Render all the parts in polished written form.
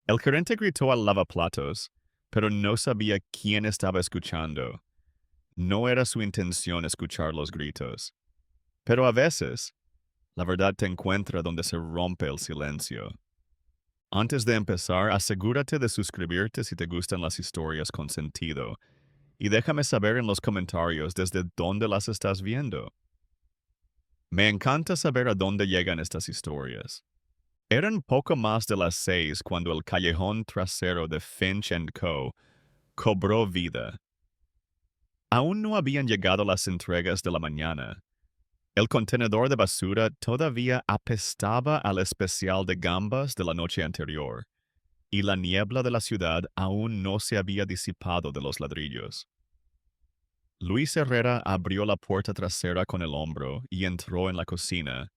El gerente gritó al lavaplatos, pero no sabía quién estaba escuchando. No era su intención escuchar los gritos. Pero a veces, la verdad te encuentra donde se rompe el silencio. Antes de empezar, asegúrate de suscribirte si te gustan las historias con sentido, y déjame saber en los comentarios desde dónde las estás viendo. Me encanta saber a dónde llegan estas historias. Eran poco más de las 6 cuando el callejón trasero de Finch Co. cobró vida. Aún no habían llegado las entregas de la mañana. El contenedor de basura todavía apestaba al especial de gambas de la noche anterior, y la niebla de la ciudad aún no se había disipado de los ladrillos. Luis Herrera abrió la puerta trasera con el hombro y entró en la cocina,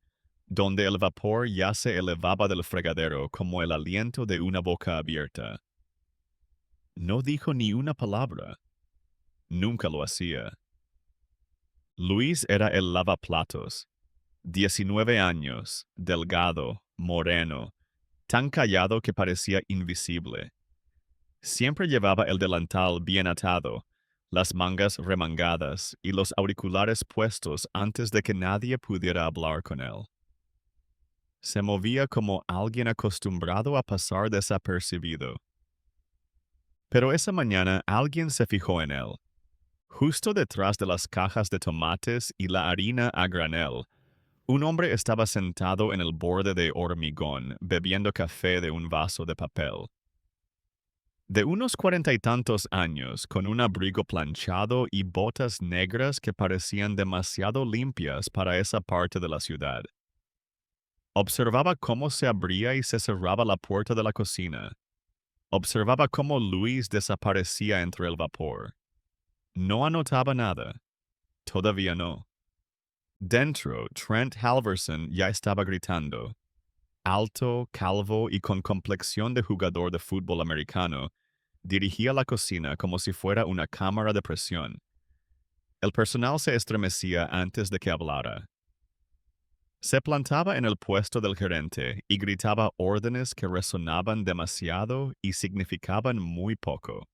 donde el vapor ya se elevaba del fregadero como el aliento de una boca abierta. No dijo ni una palabra. Nunca lo hacía. Luis era el lavaplatos. 19 años, delgado, moreno, tan callado que parecía invisible. Siempre llevaba el delantal bien atado, las mangas remangadas y los auriculares puestos antes de que nadie pudiera hablar con él. Se movía como alguien acostumbrado a pasar desapercibido. Pero esa mañana alguien se fijó en él. Justo detrás de las cajas de tomates y la harina a granel, un hombre estaba sentado en el borde de hormigón, bebiendo café de un vaso de papel. De unos 40 y tantos años, con un abrigo planchado y botas negras que parecían demasiado limpias para esa parte de la ciudad. Observaba cómo se abría y se cerraba la puerta de la cocina. Observaba cómo Luis desaparecía entre el vapor. No anotaba nada. Todavía no. Dentro, Trent Halverson ya estaba gritando. Alto, calvo y con complexión de jugador de fútbol americano, dirigía la cocina como si fuera una cámara de presión. El personal se estremecía antes de que hablara. Se plantaba en el puesto del gerente y gritaba órdenes que resonaban demasiado y significaban muy poco.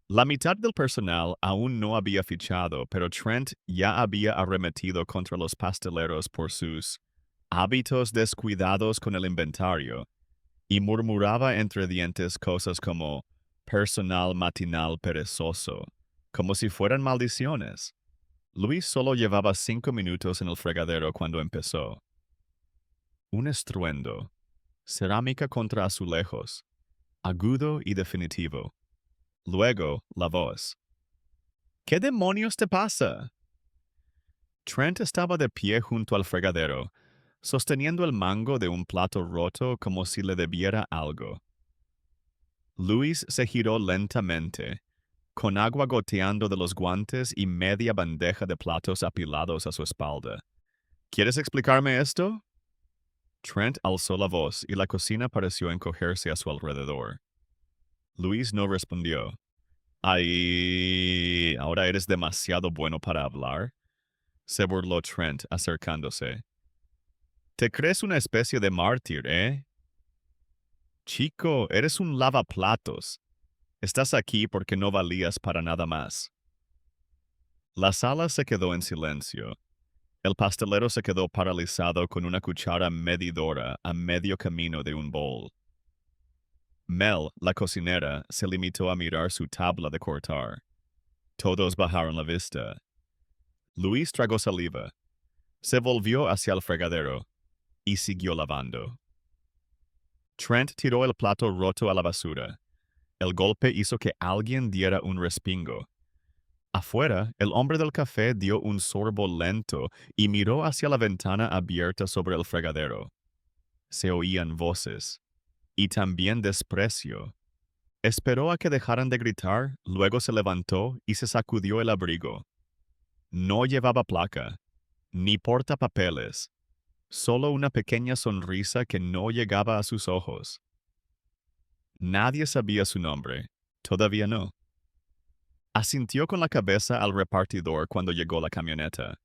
La mitad del personal aún no había fichado, pero Trent ya había arremetido contra los pasteleros por sus hábitos descuidados con el inventario y murmuraba entre dientes cosas como personal matinal perezoso, como si fueran maldiciones. Luis solo llevaba 5 minutos en el fregadero cuando empezó. Un estruendo. Cerámica contra azulejos. Agudo y definitivo. Luego, la voz. ¿Qué demonios te pasa? Trent estaba de pie junto al fregadero, sosteniendo el mango de un plato roto como si le debiera algo. Luis se giró lentamente, con agua goteando de los guantes y media bandeja de platos apilados a su espalda. ¿Quieres explicarme esto? Trent alzó la voz y la cocina pareció encogerse a su alrededor. Luis no respondió. Ay, ¿ahora eres demasiado bueno para hablar? Se burló Trent, acercándose. ¿Te crees una especie de mártir, eh? Chico, eres un lavaplatos. Estás aquí porque no valías para nada más. La sala se quedó en silencio. El pastelero se quedó paralizado con una cuchara medidora a medio camino de un bol. Mel, la cocinera, se limitó a mirar su tabla de cortar. Todos bajaron la vista. Luis tragó saliva. Se volvió hacia el fregadero y siguió lavando. Trent tiró el plato roto a la basura. El golpe hizo que alguien diera un respingo. Afuera, el hombre del café dio un sorbo lento y miró hacia la ventana abierta sobre el fregadero. Se oían voces. Y también desprecio. Esperó a que dejaran de gritar, luego se levantó y se sacudió el abrigo. No llevaba placa, ni portapapeles, solo una pequeña sonrisa que no llegaba a sus ojos. Nadie sabía su nombre, todavía no. Asintió con la cabeza al repartidor cuando llegó la camioneta.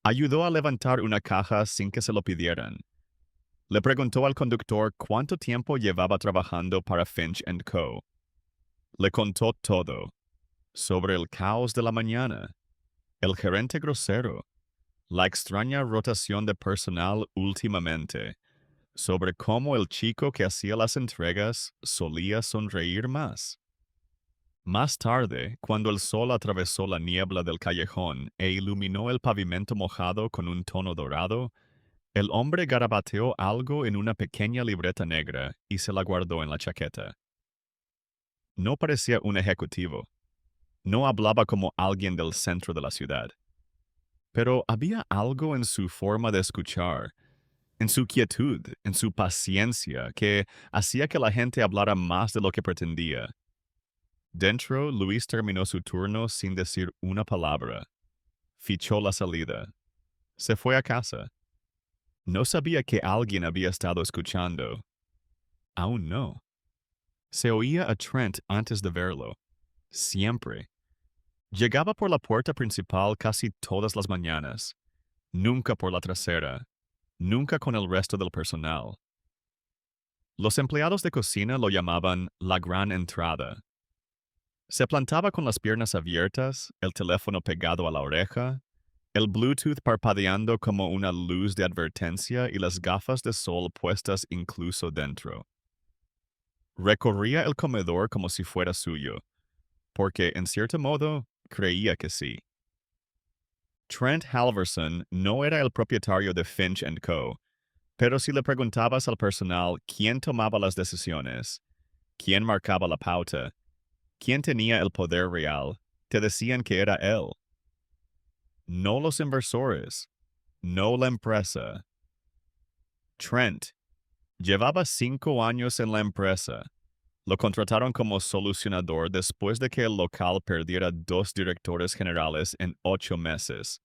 Ayudó a levantar una caja sin que se lo pidieran. Le preguntó al conductor cuánto tiempo llevaba trabajando para Finch and Co. Le contó todo, sobre el caos de la mañana, el gerente grosero, la extraña rotación de personal últimamente, sobre cómo el chico que hacía las entregas solía sonreír más. Más tarde, cuando el sol atravesó la niebla del callejón e iluminó el pavimento mojado con un tono dorado, el hombre garabateó algo en una pequeña libreta negra y se la guardó en la chaqueta. No parecía un ejecutivo. No hablaba como alguien del centro de la ciudad. Pero había algo en su forma de escuchar, en su quietud, en su paciencia, que hacía que la gente hablara más de lo que pretendía. Dentro, Luis terminó su turno sin decir una palabra. Fichó la salida. Se fue a casa. No sabía que alguien había estado escuchando. Aún no. Se oía a Trent antes de verlo. Siempre. Llegaba por la puerta principal casi todas las mañanas. Nunca por la trasera. Nunca con el resto del personal. Los empleados de cocina lo llamaban la gran entrada. Se plantaba con las piernas abiertas, el teléfono pegado a la oreja, el Bluetooth parpadeando como una luz de advertencia y las gafas de sol puestas incluso dentro. Recorría el comedor como si fuera suyo, porque, en cierto modo, creía que sí. Trent Halverson no era el propietario de Finch and Co., pero si le preguntabas al personal quién tomaba las decisiones, quién marcaba la pauta, quién tenía el poder real, te decían que era él. No los inversores, no la empresa. Trent llevaba 5 años en la empresa. Lo contrataron como solucionador después de que el local perdiera 2 directores generales en 8 meses.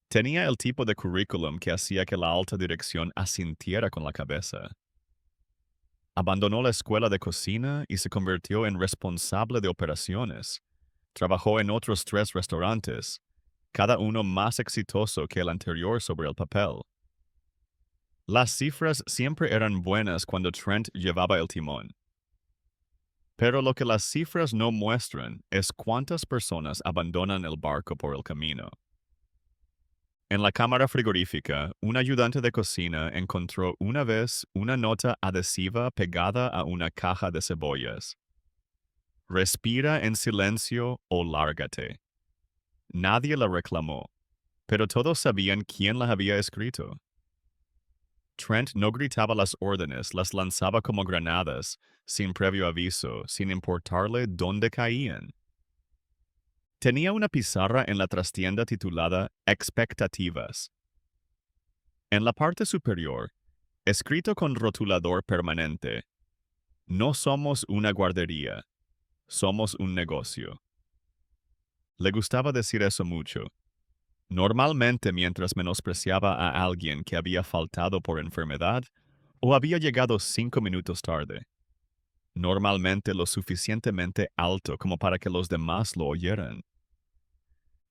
Tenía el tipo de currículum que hacía que la alta dirección asintiera con la cabeza. Abandonó la escuela de cocina y se convirtió en responsable de operaciones. Trabajó en otros 3 restaurantes, cada uno más exitoso que el anterior sobre el papel. Las cifras siempre eran buenas cuando Trent llevaba el timón. Pero lo que las cifras no muestran es cuántas personas abandonan el barco por el camino. En la cámara frigorífica, un ayudante de cocina encontró una vez una nota adhesiva pegada a una caja de cebollas. Respira en silencio o lárgate. Nadie la reclamó, pero todos sabían quién la había escrito. Trent no gritaba las órdenes, las lanzaba como granadas, sin previo aviso, sin importarle dónde caían. Tenía una pizarra en la trastienda titulada Expectativas. En la parte superior, escrito con rotulador permanente, no somos una guardería, somos un negocio. Le gustaba decir eso mucho. Normalmente mientras menospreciaba a alguien que había faltado por enfermedad o había llegado 5 minutos tarde. Normalmente lo suficientemente alto como para que los demás lo oyeran.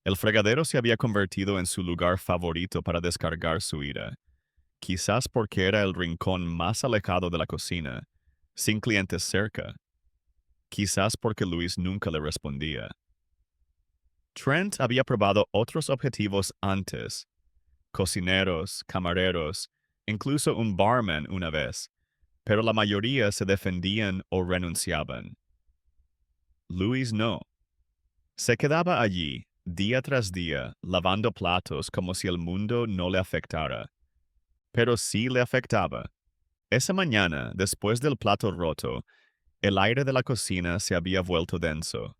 El fregadero se había convertido en su lugar favorito para descargar su ira, quizás porque era el rincón más alejado de la cocina, sin clientes cerca, quizás porque Luis nunca le respondía. Trent había probado otros objetivos antes, cocineros, camareros, incluso un barman una vez, pero la mayoría se defendían o renunciaban. Luis no. Se quedaba allí, día tras día, lavando platos como si el mundo no le afectara. Pero sí le afectaba. Esa mañana, después del plato roto, el aire de la cocina se había vuelto denso.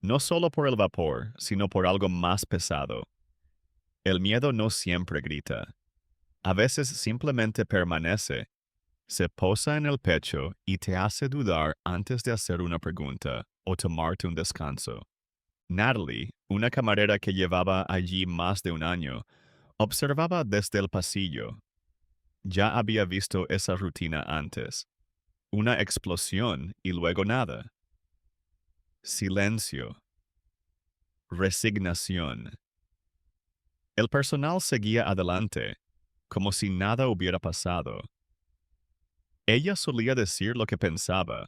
No solo por el vapor, sino por algo más pesado. El miedo no siempre grita. A veces simplemente permanece, se posa en el pecho y te hace dudar antes de hacer una pregunta o tomarte un descanso. Natalie, una camarera que llevaba allí más de un año, observaba desde el pasillo. Ya había visto esa rutina antes. Una explosión y luego nada. Silencio. Resignación. El personal seguía adelante, como si nada hubiera pasado. Ella solía decir lo que pensaba.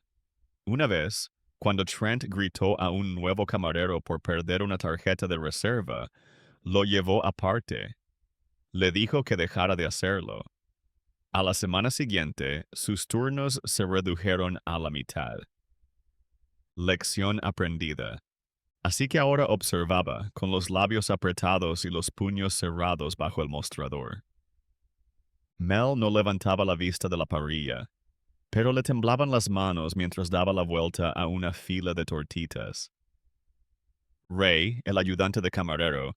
Una vez, cuando Trent gritó a un nuevo camarero por perder una tarjeta de reserva, lo llevó aparte. Le dijo que dejara de hacerlo. A la semana siguiente, sus turnos se redujeron a la mitad. Lección aprendida. Así que ahora observaba, con los labios apretados y los puños cerrados bajo el mostrador. Mel no levantaba la vista de la parrilla, pero le temblaban las manos mientras daba la vuelta a una fila de tortitas. Ray, el ayudante de camarero,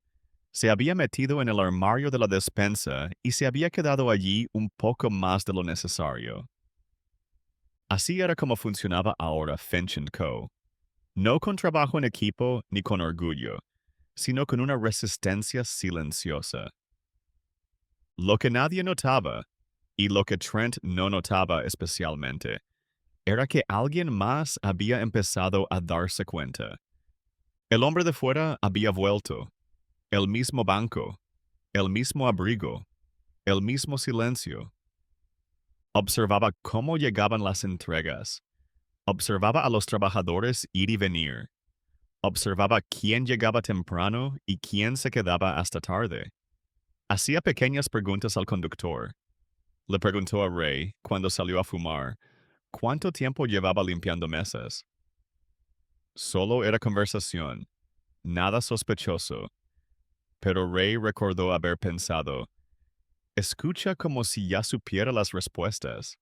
se había metido en el armario de la despensa y se había quedado allí un poco más de lo necesario. Así era como funcionaba ahora Finch & Co., no con trabajo en equipo ni con orgullo, sino con una resistencia silenciosa. Lo que nadie notaba, y lo que Trent no notaba especialmente, era que alguien más había empezado a darse cuenta. El hombre de fuera había vuelto. El mismo banco, el mismo abrigo, el mismo silencio. Observaba cómo llegaban las entregas. Observaba a los trabajadores ir y venir. Observaba quién llegaba temprano y quién se quedaba hasta tarde. Hacía pequeñas preguntas al conductor. Le preguntó a Ray, cuando salió a fumar, cuánto tiempo llevaba limpiando mesas. Solo era conversación, nada sospechoso. Pero Ray recordó haber pensado, escucha como si ya supiera las respuestas.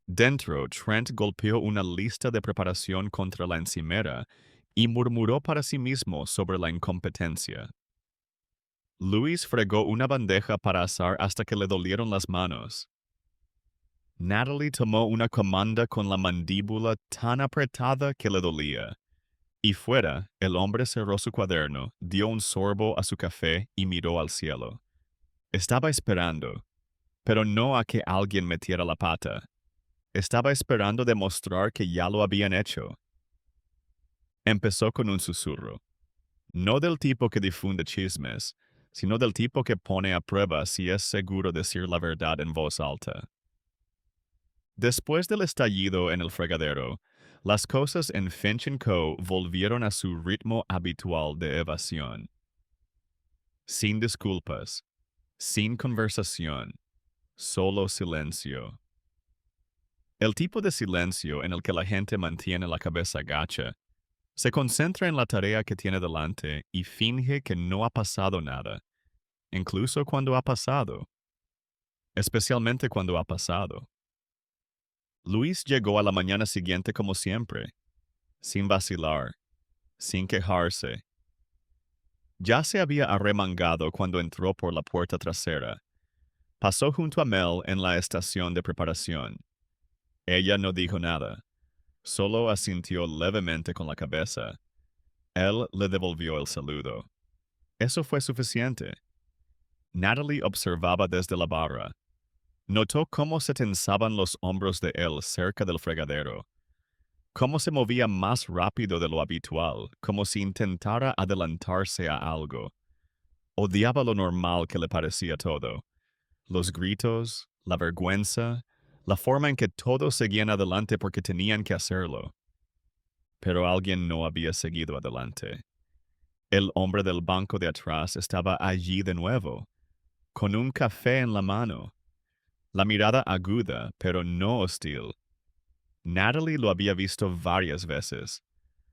Dentro, Trent golpeó una lista de preparación contra la encimera y murmuró para sí mismo sobre la incompetencia. Luis fregó una bandeja para asar hasta que le dolieron las manos. Natalie tomó una comanda con la mandíbula tan apretada que le dolía. Y fuera, el hombre cerró su cuaderno, dio un sorbo a su café y miró al cielo. Estaba esperando, pero no a que alguien metiera la pata. Estaba esperando demostrar que ya lo habían hecho. Empezó con un susurro. No del tipo que difunde chismes, sino del tipo que pone a prueba si es seguro decir la verdad en voz alta. Después del estallido en el fregadero, las cosas en Finch & Co. volvieron a su ritmo habitual de evasión. Sin disculpas, sin conversación, solo silencio. El tipo de silencio en el que la gente mantiene la cabeza gacha se concentra en la tarea que tiene delante y finge que no ha pasado nada, incluso cuando ha pasado, especialmente cuando ha pasado. Luis llegó a la mañana siguiente como siempre, sin vacilar, sin quejarse. Ya se había arremangado cuando entró por la puerta trasera. Pasó junto a Mel en la estación de preparación. Ella no dijo nada, solo asintió levemente con la cabeza. Él le devolvió el saludo. Eso fue suficiente. Natalie observaba desde la barra. Notó cómo se tensaban los hombros de él cerca del fregadero, cómo se movía más rápido de lo habitual, como si intentara adelantarse a algo. Odiaba lo normal que le parecía todo. Los gritos, la vergüenza, la forma en que todos seguían adelante porque tenían que hacerlo. Pero alguien no había seguido adelante. El hombre del banco de atrás estaba allí de nuevo, con un café en la mano. La mirada aguda, pero no hostil. Natalie lo había visto varias veces.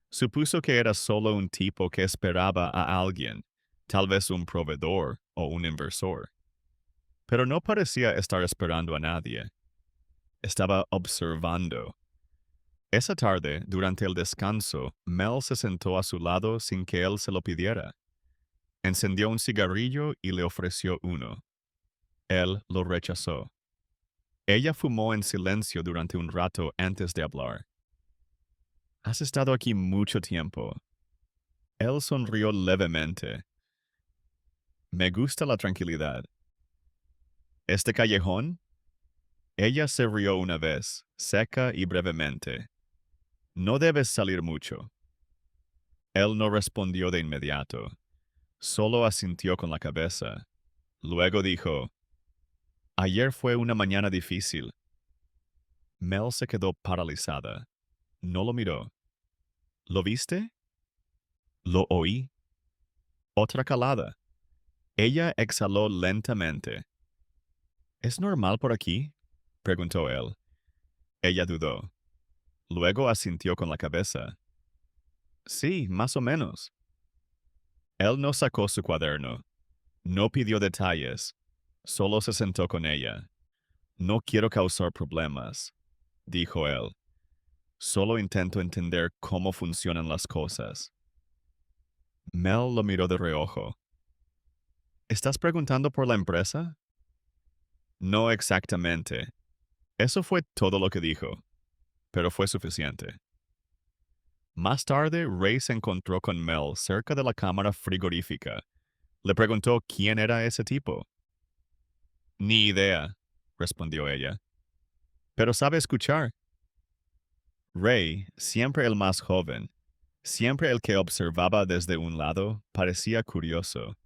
Supuso que era solo un tipo que esperaba a alguien, tal vez un proveedor o un inversor. Pero no parecía estar esperando a nadie. Estaba observando. Esa tarde, durante el descanso, Mel se sentó a su lado sin que él se lo pidiera. Encendió un cigarrillo y le ofreció uno. Él lo rechazó. Ella fumó en silencio durante un rato antes de hablar. Has estado aquí mucho tiempo. Él sonrió levemente. Me gusta la tranquilidad. ¿Este callejón? Ella se rió una vez, seca y brevemente. No debes salir mucho. Él no respondió de inmediato. Solo asintió con la cabeza. Luego dijo, ayer fue una mañana difícil. Mel se quedó paralizada. No lo miró. ¿Lo viste? Lo oí. Otra calada. Ella exhaló lentamente. ¿Es normal por aquí? Preguntó él. Ella dudó. Luego asintió con la cabeza. Sí, más o menos. Él no sacó su cuaderno. No pidió detalles. Solo se sentó con ella. No quiero causar problemas, dijo él. Solo intento entender cómo funcionan las cosas. Mel lo miró de reojo. ¿Estás preguntando por la empresa? No exactamente. Eso fue todo lo que dijo, pero fue suficiente. Más tarde, Ray se encontró con Mel cerca de la cámara frigorífica. Le preguntó quién era ese tipo. Ni idea, respondió ella. Pero sabe escuchar. Ray, siempre el más joven, siempre el que observaba desde un lado, parecía curioso.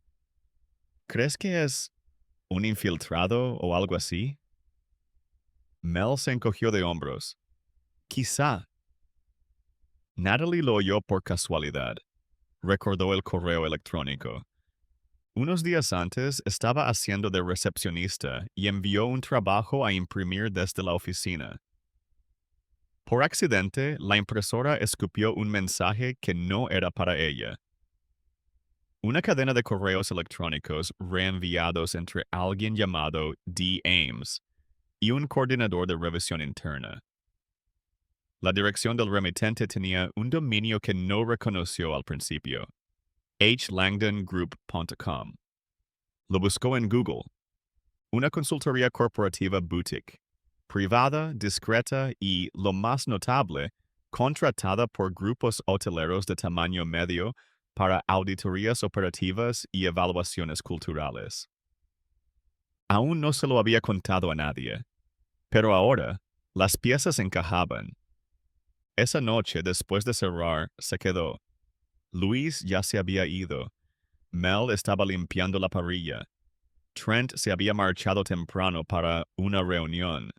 ¿Crees que es un infiltrado o algo así? Mel se encogió de hombros. Quizá. Natalie lo oyó por casualidad. Recordó el correo electrónico. Unos días antes estaba haciendo de recepcionista y envió un trabajo a imprimir desde la oficina. Por accidente, la impresora escupió un mensaje que no era para ella. Una cadena de correos electrónicos reenviados entre alguien llamado D. Ames y un coordinador de revisión interna. La dirección del remitente tenía un dominio que no reconoció al principio, hlangdongroup.com. Lo buscó en Google. Una consultoría corporativa boutique, privada, discreta y, lo más notable, contratada por grupos hoteleros de tamaño medio para auditorías operativas y evaluaciones culturales. Aún no se lo había contado a nadie, pero ahora las piezas encajaban. Esa noche, después de cerrar, se quedó. Luis ya se había ido. Mel estaba limpiando la parrilla. Trent se había marchado temprano para una reunión.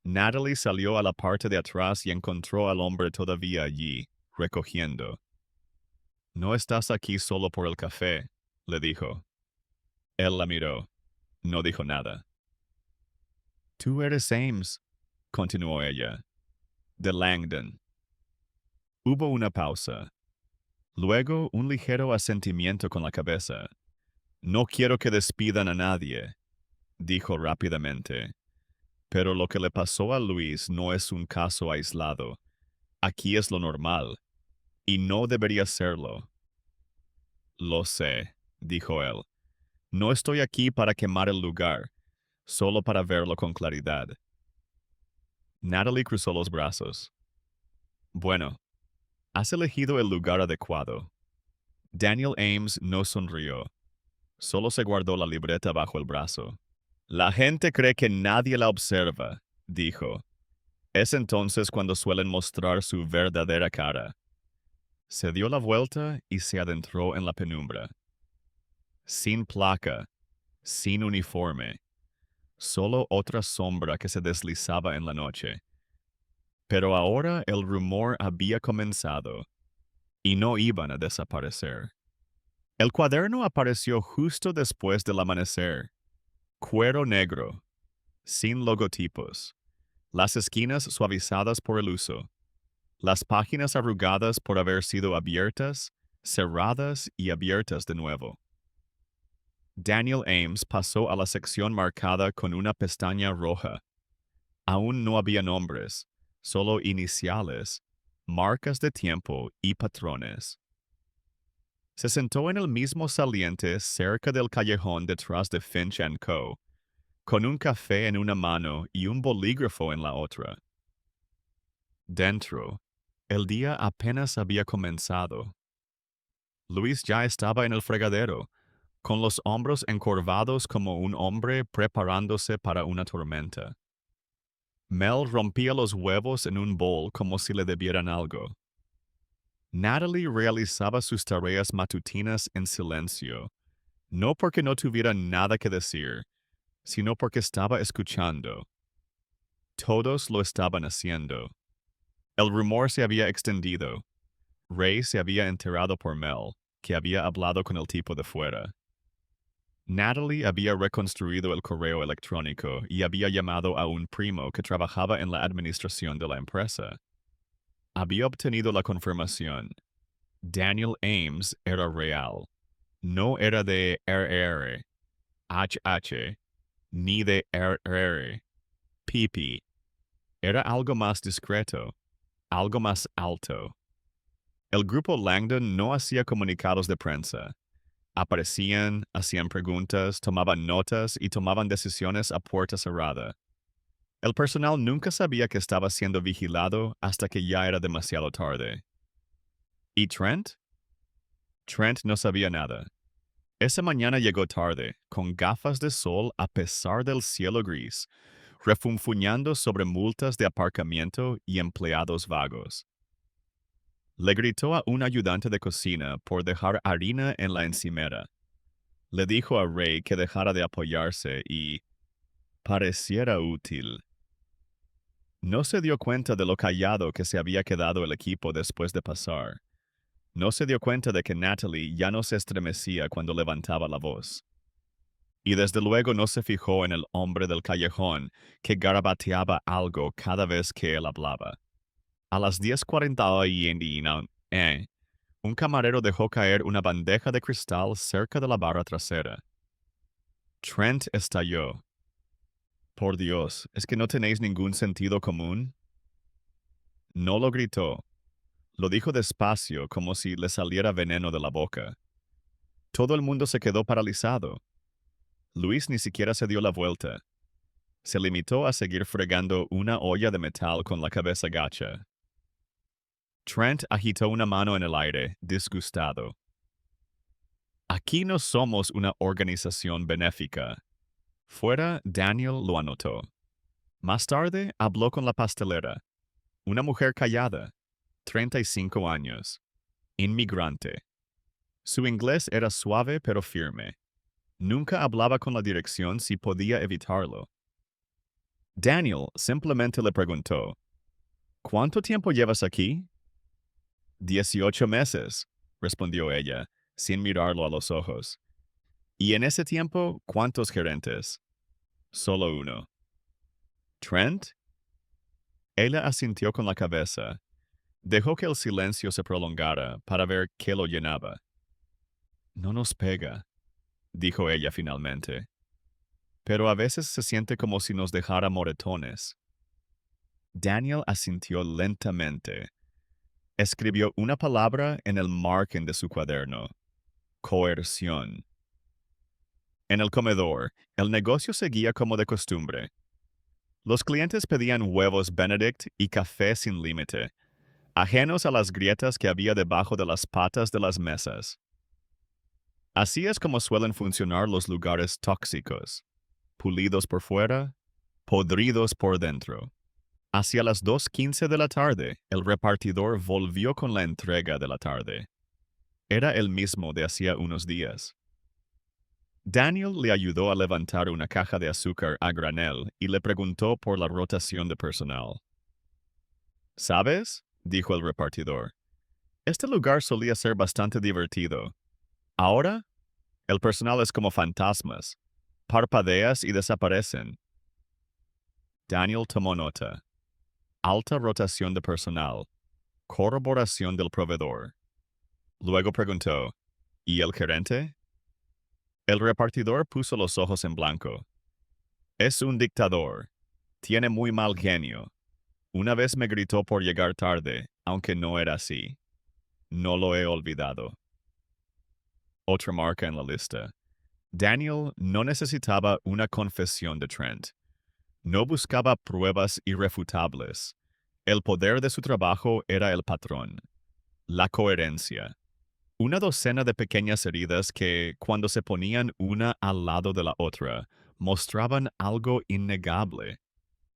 Natalie salió a la parte de atrás y encontró al hombre todavía allí, recogiendo. No estás aquí solo por el café, le dijo. Él la miró. No dijo nada. Tú eres Ames, continuó ella. De Langdon. Hubo una pausa. Luego un ligero asentimiento con la cabeza. No quiero que despidan a nadie, dijo rápidamente. Pero lo que le pasó a Luis no es un caso aislado. Aquí es lo normal. Y no debería serlo. Lo sé, dijo él. No estoy aquí para quemar el lugar, solo para verlo con claridad. Natalie cruzó los brazos. Bueno, has elegido el lugar adecuado. Daniel Ames no sonrió. Solo se guardó la libreta bajo el brazo. La gente cree que nadie la observa, dijo. Es entonces cuando suelen mostrar su verdadera cara. Se dio la vuelta y se adentró en la penumbra. Sin placa, sin uniforme, solo otra sombra que se deslizaba en la noche. Pero ahora el rumor había comenzado y no iban a desaparecer. El cuaderno apareció justo después del amanecer. Cuero negro, sin logotipos, las esquinas suavizadas por el uso, las páginas arrugadas por haber sido abiertas, cerradas y abiertas de nuevo. Daniel Ames pasó a la sección marcada con una pestaña roja. Aún no había nombres, solo iniciales, marcas de tiempo y patrones. Se sentó en el mismo saliente cerca del callejón detrás de Finch & Co., con un café en una mano y un bolígrafo en la otra. Dentro, el día apenas había comenzado. Luis ya estaba en el fregadero, con los hombros encorvados como un hombre preparándose para una tormenta. Mel rompía los huevos en un bol como si le debieran algo. Natalie realizaba sus tareas matutinas en silencio, no porque no tuviera nada que decir, sino porque estaba escuchando. Todos lo estaban haciendo. El rumor se había extendido. Ray se había enterado por Mel, que había hablado con el tipo de fuera. Natalie había reconstruido el correo electrónico y había llamado a un primo que trabajaba en la administración de la empresa. Había obtenido la confirmación. Daniel Ames era real. No era de RR, HH, ni de RR, PP. Era algo más discreto, algo más alto. El grupo Langdon no hacía comunicados de prensa. Aparecían, hacían preguntas, tomaban notas y tomaban decisiones a puerta cerrada. El personal nunca sabía que estaba siendo vigilado hasta que ya era demasiado tarde. ¿Y Trent? Trent no sabía nada. Esa mañana llegó tarde, con gafas de sol a pesar del cielo gris, refunfuñando sobre multas de aparcamiento y empleados vagos. Le gritó a un ayudante de cocina por dejar harina en la encimera. Le dijo a Ray que dejara de apoyarse y pareciera útil. No se dio cuenta de lo callado que se había quedado el equipo después de pasar. No se dio cuenta de que Natalie ya no se estremecía cuando levantaba la voz. Y desde luego no se fijó en el hombre del callejón que garabateaba algo cada vez que él hablaba. A las 10:40 un camarero dejó caer una bandeja de cristal cerca de la barra trasera. Trent estalló. Por Dios, ¿es que no tenéis ningún sentido común? No lo gritó. Lo dijo despacio, como si le saliera veneno de la boca. Todo el mundo se quedó paralizado. Luis ni siquiera se dio la vuelta. Se limitó a seguir fregando una olla de metal con la cabeza gacha. Trent agitó una mano en el aire, disgustado. Aquí no somos una organización benéfica. Fuera, Daniel lo anotó. Más tarde, habló con la pastelera. Una mujer callada, 35 años, inmigrante. Su inglés era suave pero firme. Nunca hablaba con la dirección si podía evitarlo. Daniel simplemente le preguntó, ¿cuánto tiempo llevas aquí? 18 meses, respondió ella, sin mirarlo a los ojos. ¿Y en ese tiempo cuántos gerentes? Solo uno. ¿Trent? Ella asintió con la cabeza. Dejó que el silencio se prolongara para ver qué lo llenaba. No nos pega, dijo ella finalmente. Pero a veces se siente como si nos dejara moretones. Daniel asintió lentamente. Escribió una palabra en el margen de su cuaderno. Coerción. En el comedor, el negocio seguía como de costumbre. Los clientes pedían huevos Benedict y café sin límite, ajenos a las grietas que había debajo de las patas de las mesas. Así es como suelen funcionar los lugares tóxicos, pulidos por fuera, podridos por dentro. Hacia las 2:15 de la tarde, el repartidor volvió con la entrega de la tarde. Era el mismo de hacía unos días. Daniel le ayudó a levantar una caja de azúcar a granel y le preguntó por la rotación de personal. ¿Sabes?, dijo el repartidor. Este lugar solía ser bastante divertido. Ahora, el personal es como fantasmas. Parpadeas y desaparecen. Daniel tomó nota. Alta rotación de personal. Corroboración del proveedor. Luego preguntó, ¿y el gerente? El repartidor puso los ojos en blanco. Es un dictador. Tiene muy mal genio. Una vez me gritó por llegar tarde, aunque no era así. No lo he olvidado. Otra marca en la lista. Daniel no necesitaba una confesión de Trent. No buscaba pruebas irrefutables. El poder de su trabajo era el patrón. La coherencia. Una docena de pequeñas heridas que, cuando se ponían una al lado de la otra, mostraban algo innegable.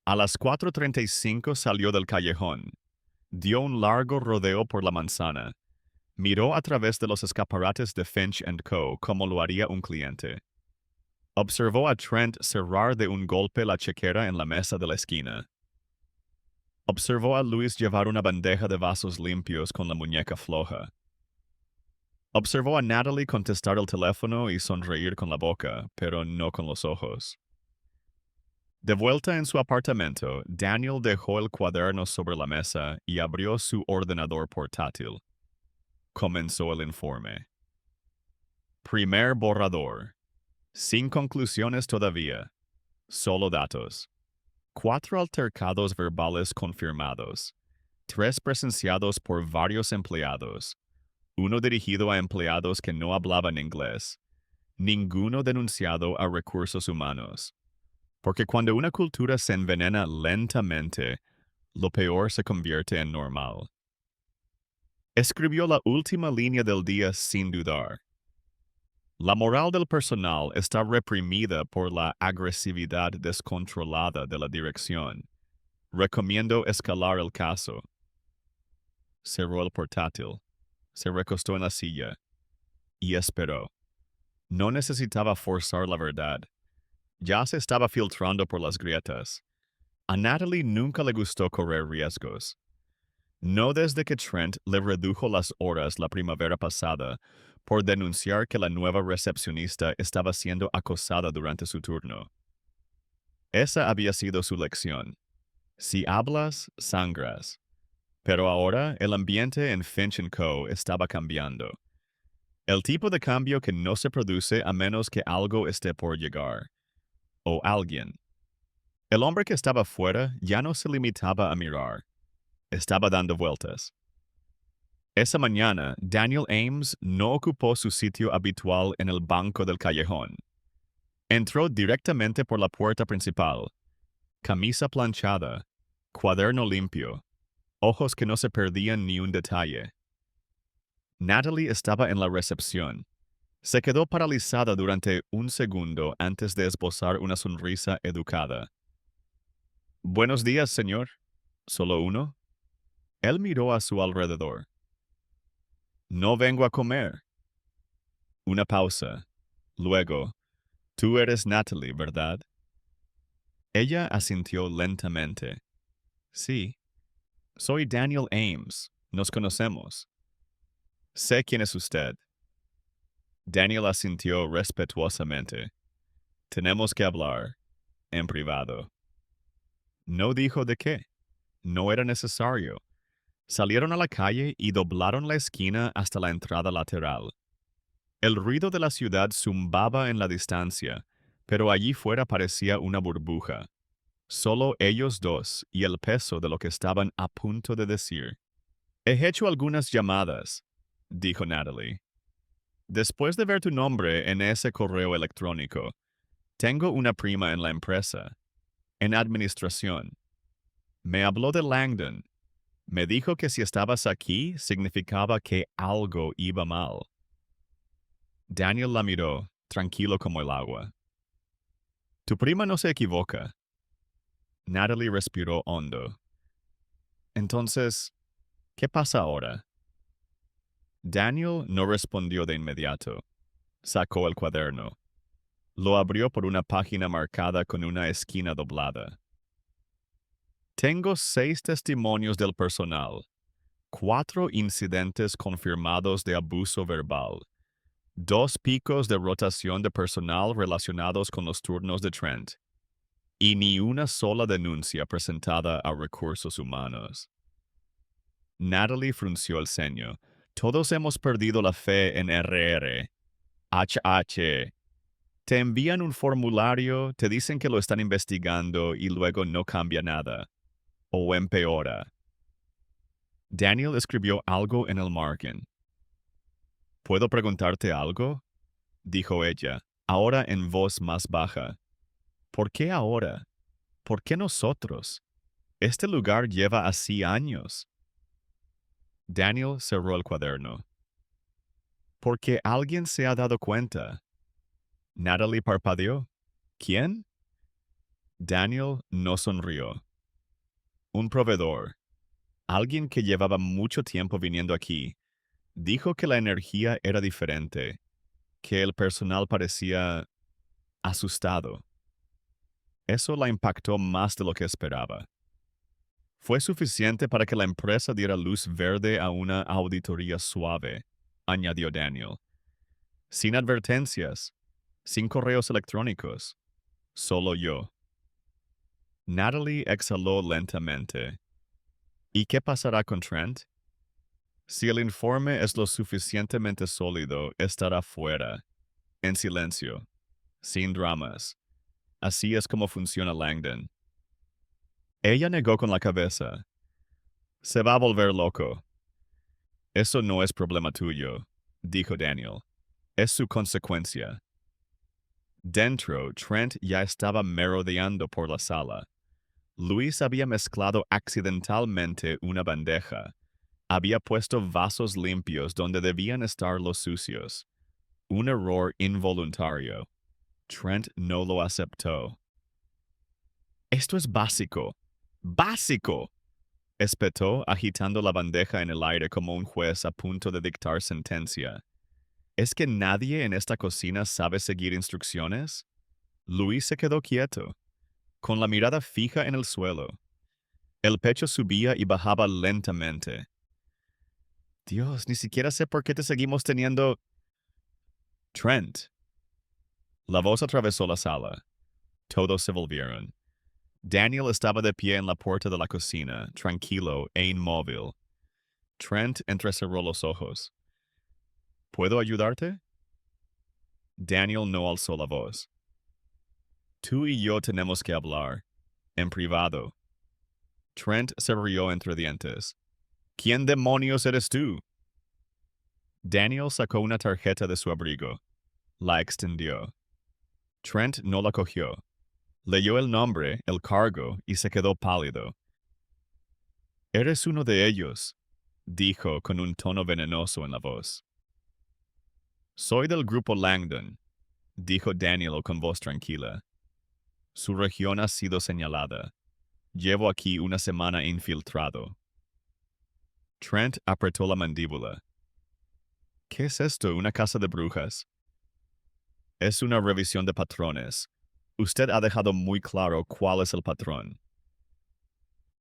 A las 4:35 salió del callejón. Dio un largo rodeo por la manzana. Miró a través de los escaparates de Finch & Co. como lo haría un cliente. Observó a Trent cerrar de un golpe la chequera en la mesa de la esquina. Observó a Luis llevar una bandeja de vasos limpios con la muñeca floja. Observó a Natalie contestar el teléfono y sonreír con la boca, pero no con los ojos. De vuelta en su apartamento, Daniel dejó el cuaderno sobre la mesa y abrió su ordenador portátil. Comenzó el informe. Primer borrador. Sin conclusiones todavía. Solo datos. 4 altercados verbales confirmados. 3 presenciados por varios empleados. 1 dirigido a empleados que no hablaban inglés. Ninguno denunciado a recursos humanos. Porque cuando una cultura se envenena lentamente, lo peor se convierte en normal. Escribió la última línea del día sin dudar. La moral del personal está reprimida por la agresividad descontrolada de la dirección. Recomiendo escalar el caso. Cerró el portátil. Se recostó en la silla. Y esperó. No necesitaba forzar la verdad. Ya se estaba filtrando por las grietas. A Natalie nunca le gustó correr riesgos. No desde que Trent le redujo las horas la primavera pasada por denunciar que la nueva recepcionista estaba siendo acosada durante su turno. Esa había sido su lección. Si hablas, sangras. Pero ahora el ambiente en Finch & Co. estaba cambiando. El tipo de cambio que no se produce a menos que algo esté por llegar. O alguien. El hombre que estaba fuera ya no se limitaba a mirar. Estaba dando vueltas. Esa mañana, Daniel Ames no ocupó su sitio habitual en el banco del callejón. Entró directamente por la puerta principal. Camisa planchada, cuaderno limpio, ojos que no se perdían ni un detalle. Natalie estaba en la recepción. Se quedó paralizada durante un segundo antes de esbozar una sonrisa educada. Buenos días, señor. ¿Solo uno? Él miró a su alrededor. No vengo a comer. Una pausa. Luego, tú eres Natalie, ¿verdad? Ella asintió lentamente. Sí. Soy Daniel Ames. Nos conocemos. Sé quién es usted. Daniel asintió respetuosamente. Tenemos que hablar. En privado. No dijo de qué. No era necesario. Salieron a la calle y doblaron la esquina hasta la entrada lateral. El ruido de la ciudad zumbaba en la distancia, pero allí fuera parecía una burbuja. Solo ellos dos y el peso de lo que estaban a punto de decir. He hecho algunas llamadas, dijo Natalie. Después de ver tu nombre en ese correo electrónico, tengo una prima en la empresa, en administración. Me habló de Langdon. Me dijo que si estabas aquí significaba que algo iba mal. Daniel la miró, tranquilo como el agua. Tu prima no se equivoca. Natalie respiró hondo. Entonces, ¿qué pasa ahora? Daniel no respondió de inmediato. Sacó el cuaderno. Lo abrió por una página marcada con una esquina doblada. Tengo 6 testimonios del personal, 4 incidentes confirmados de abuso verbal, 2 picos de rotación de personal relacionados con los turnos de Trent, y ni una sola denuncia presentada a recursos humanos. Natalie frunció el ceño. Todos hemos perdido la fe en RR. HH. Te envían un formulario, te dicen que lo están investigando y luego no cambia nada. O empeora. Daniel escribió algo en el margen. ¿Puedo preguntarte algo? Dijo ella, ahora en voz más baja. ¿Por qué ahora? ¿Por qué nosotros? Este lugar lleva así años. Daniel cerró el cuaderno. Porque alguien se ha dado cuenta. Natalie parpadeó. ¿Quién? Daniel no sonrió. Un proveedor. Alguien que llevaba mucho tiempo viniendo aquí. Dijo que la energía era diferente, que el personal parecía asustado. Eso la impactó más de lo que esperaba. Fue suficiente para que la empresa diera luz verde a una auditoría suave, añadió Daniel. Sin advertencias, sin correos electrónicos, solo yo. Natalie exhaló lentamente. ¿Y qué pasará con Trent? Si el informe es lo suficientemente sólido, estará fuera, en silencio, sin dramas. Así es como funciona Langdon. Ella negó con la cabeza. Se va a volver loco. Eso no es problema tuyo, dijo Daniel. Es su consecuencia. Dentro, Trent ya estaba merodeando por la sala. Luis había mezclado accidentalmente una bandeja. Había puesto vasos limpios donde debían estar los sucios. Un error involuntario. Trent no lo aceptó. Esto es básico. ¡Básico! Espetó, agitando la bandeja en el aire como un juez a punto de dictar sentencia. ¿Es que nadie en esta cocina sabe seguir instrucciones? Luis se quedó quieto, con la mirada fija en el suelo. El pecho subía y bajaba lentamente. Dios, ni siquiera sé por qué te seguimos teniendo... Trent. La voz atravesó la sala. Todos se volvieron. Daniel estaba de pie en la puerta de la cocina, tranquilo e inmóvil. Trent entrecerró los ojos. ¿Puedo ayudarte? Daniel no alzó la voz. Tú y yo tenemos que hablar. En privado. Trent se rió entre dientes. ¿Quién demonios eres tú? Daniel sacó una tarjeta de su abrigo. La extendió. Trent no la cogió. Leyó el nombre, el cargo, y se quedó pálido. Eres uno de ellos, dijo con un tono venenoso en la voz. Soy del grupo Langdon, dijo Daniel con voz tranquila. Su región ha sido señalada. Llevo aquí una semana infiltrado. Trent apretó la mandíbula. ¿Qué es esto, una casa de brujas? Es una revisión de patrones. Usted ha dejado muy claro cuál es el patrón.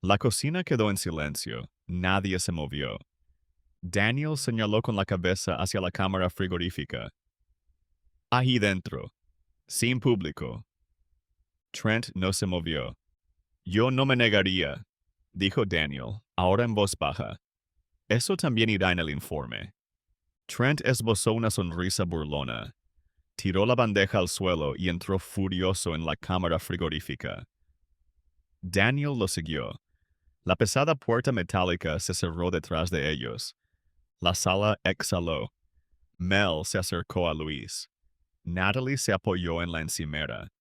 La cocina quedó en silencio. Nadie se movió. Daniel señaló con la cabeza hacia la cámara frigorífica. Ahí dentro. Sin público. Trent no se movió. Yo no me negaría, dijo Daniel, ahora en voz baja. Eso también irá en el informe. Trent esbozó una sonrisa burlona. Tiró la bandeja al suelo y entró furioso en la cámara frigorífica. Daniel lo siguió. La pesada puerta metálica se cerró detrás de ellos. La sala exhaló. Mel se acercó a Luis. Natalie se apoyó en la encimera.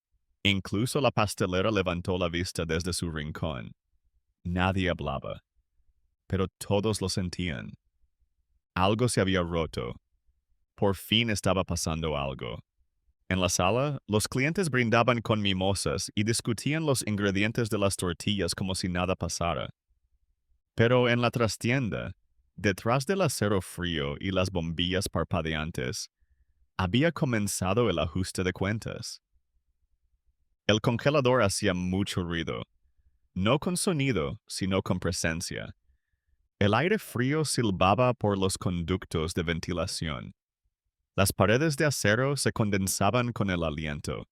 Incluso la pastelera levantó la vista desde su rincón. Nadie hablaba, pero todos lo sentían. Algo se había roto. Por fin estaba pasando algo. En la sala, los clientes brindaban con mimosas y discutían los ingredientes de las tortillas como si nada pasara. Pero en la trastienda, detrás del acero frío y las bombillas parpadeantes, había comenzado el ajuste de cuentas. El congelador hacía mucho ruido, no con sonido, sino con presencia. El aire frío silbaba por los conductos de ventilación. Las paredes de acero se condensaban con el aliento.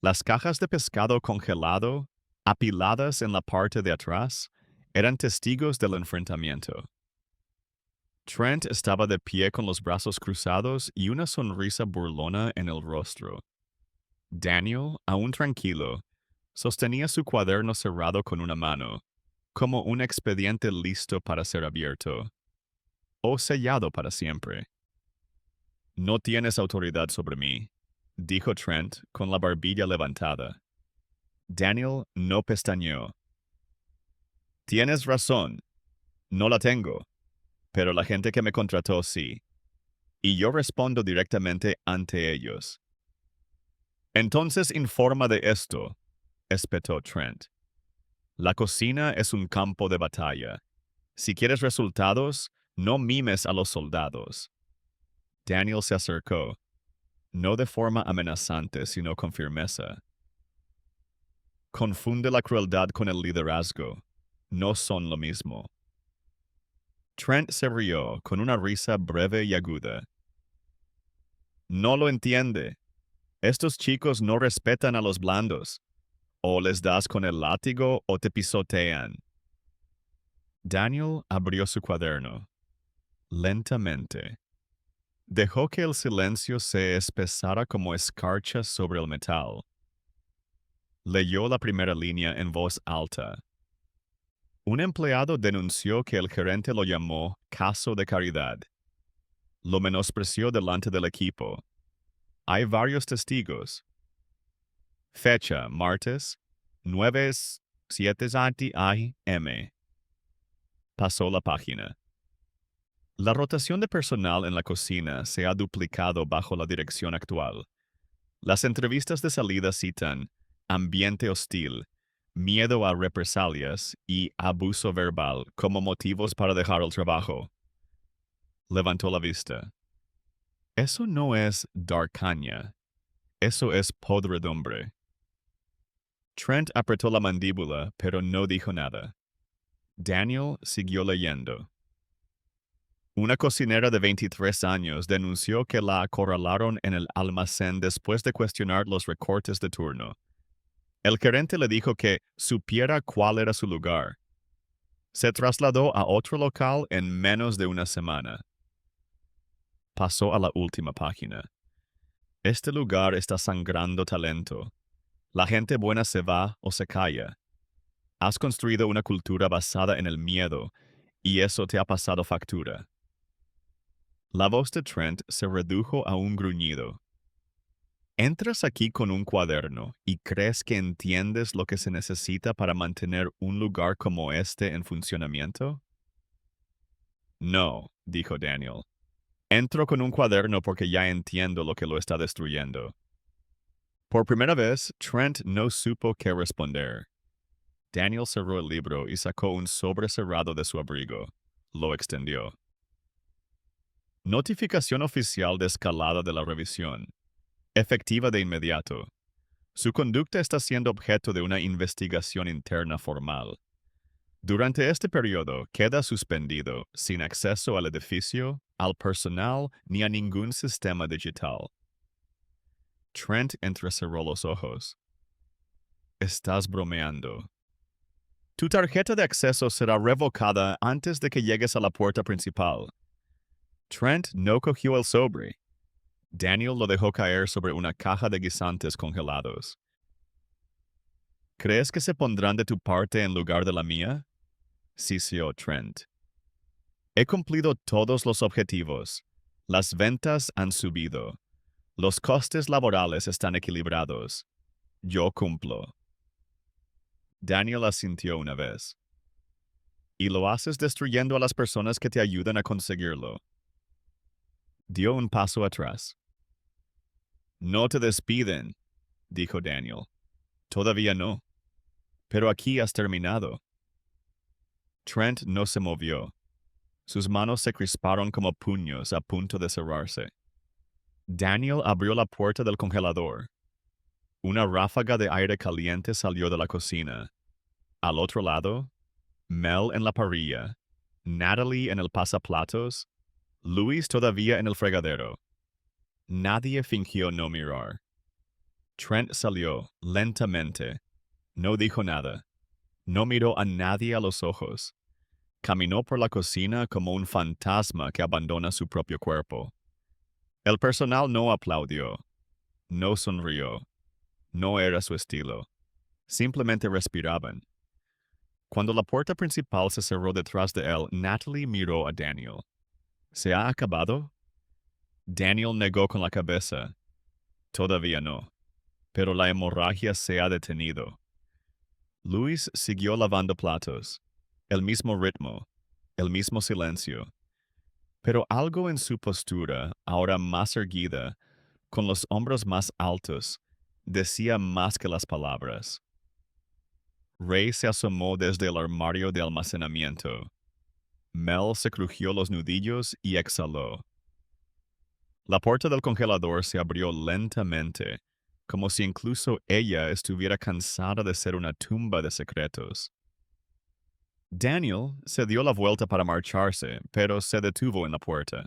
Las cajas de pescado congelado, apiladas en la parte de atrás, eran testigos del enfrentamiento. Trent estaba de pie con los brazos cruzados y una sonrisa burlona en el rostro. Daniel, aún tranquilo, sostenía su cuaderno cerrado con una mano, como un expediente listo para ser abierto, o sellado para siempre. No tienes autoridad sobre mí, dijo Trent con la barbilla levantada. Daniel no pestañeó. Tienes razón, no la tengo, pero la gente que me contrató sí, y yo respondo directamente ante ellos. Entonces informa de esto, espetó Trent. La cocina es un campo de batalla. Si quieres resultados, no mimes a los soldados. Daniel se acercó, no de forma amenazante, sino con firmeza. Confunde la crueldad con el liderazgo, no son lo mismo. Trent se rió con una risa breve y aguda. No lo entiende. Estos chicos no respetan a los blandos. O les das con el látigo o te pisotean. Daniel abrió su cuaderno. Lentamente. Dejó que el silencio se espesara como escarcha sobre el metal. Leyó la primera línea en voz alta. Un empleado denunció que el gerente lo llamó caso de caridad. Lo menospreció delante del equipo. Hay varios testigos. Fecha, martes, 9:07 AM. Pasó la página. La rotación de personal en la cocina se ha duplicado bajo la dirección actual. Las entrevistas de salida citan ambiente hostil, miedo a represalias y abuso verbal como motivos para dejar el trabajo. Levantó la vista. Eso no es Darkanya. Eso es podredumbre. Trent apretó la mandíbula, pero no dijo nada. Daniel siguió leyendo. Una cocinera de 23 años denunció que la acorralaron en el almacén después de cuestionar los recortes de turno. El gerente le dijo que supiera cuál era su lugar. Se trasladó a otro local en menos de una semana. Pasó a la última página. Este lugar está sangrando talento. La gente buena se va o se calla. Has construido una cultura basada en el miedo, y eso te ha pasado factura. La voz de Trent se redujo a un gruñido. Entras aquí con un cuaderno y crees que entiendes lo que se necesita para mantener un lugar como este en funcionamiento? No, dijo Daniel. Entro con un cuaderno porque ya entiendo lo que lo está destruyendo. Por primera vez, Trent no supo qué responder. Daniel cerró el libro y sacó un sobre cerrado de su abrigo. Lo extendió. Notificación oficial de escalada de la revisión. Efectiva de inmediato. Su conducta está siendo objeto de una investigación interna formal. Durante este periodo queda suspendido, sin acceso al edificio, al personal ni a ningún sistema digital. Trent entrecerró los ojos. Estás bromeando. Tu tarjeta de acceso será revocada antes de que llegues a la puerta principal. Trent no cogió el sobre. Daniel lo dejó caer sobre una caja de guisantes congelados. ¿Crees que se pondrán de tu parte en lugar de la mía? Siseó Trent. He cumplido todos los objetivos. Las ventas han subido. Los costes laborales están equilibrados. Yo cumplo. Daniel asintió una vez. Y lo haces destruyendo a las personas que te ayudan a conseguirlo. Dio un paso atrás. No te despiden, dijo Daniel. Todavía no. Pero aquí has terminado. Trent no se movió. Sus manos se crisparon como puños a punto de cerrarse. Daniel abrió la puerta del congelador. Una ráfaga de aire caliente salió de la cocina. Al otro lado, Mel en la parrilla, Natalie en el pasaplatos, Luis todavía en el fregadero. Nadie fingió no mirar. Trent salió lentamente. No dijo nada. No miró a nadie a los ojos. Caminó por la cocina como un fantasma que abandona su propio cuerpo. El personal no aplaudió. No sonrió. No era su estilo. Simplemente respiraban. Cuando la puerta principal se cerró detrás de él, Natalie miró a Daniel. ¿Se ha acabado? Daniel negó con la cabeza. Todavía no. Pero la hemorragia se ha detenido. Luis siguió lavando platos. El mismo ritmo. El mismo silencio. Pero algo en su postura, ahora más erguida, con los hombros más altos, decía más que las palabras. Ray se asomó desde el armario de almacenamiento. Mel se crujió los nudillos y exhaló. La puerta del congelador se abrió lentamente, como si incluso ella estuviera cansada de ser una tumba de secretos. Daniel se dio la vuelta para marcharse, pero se detuvo en la puerta.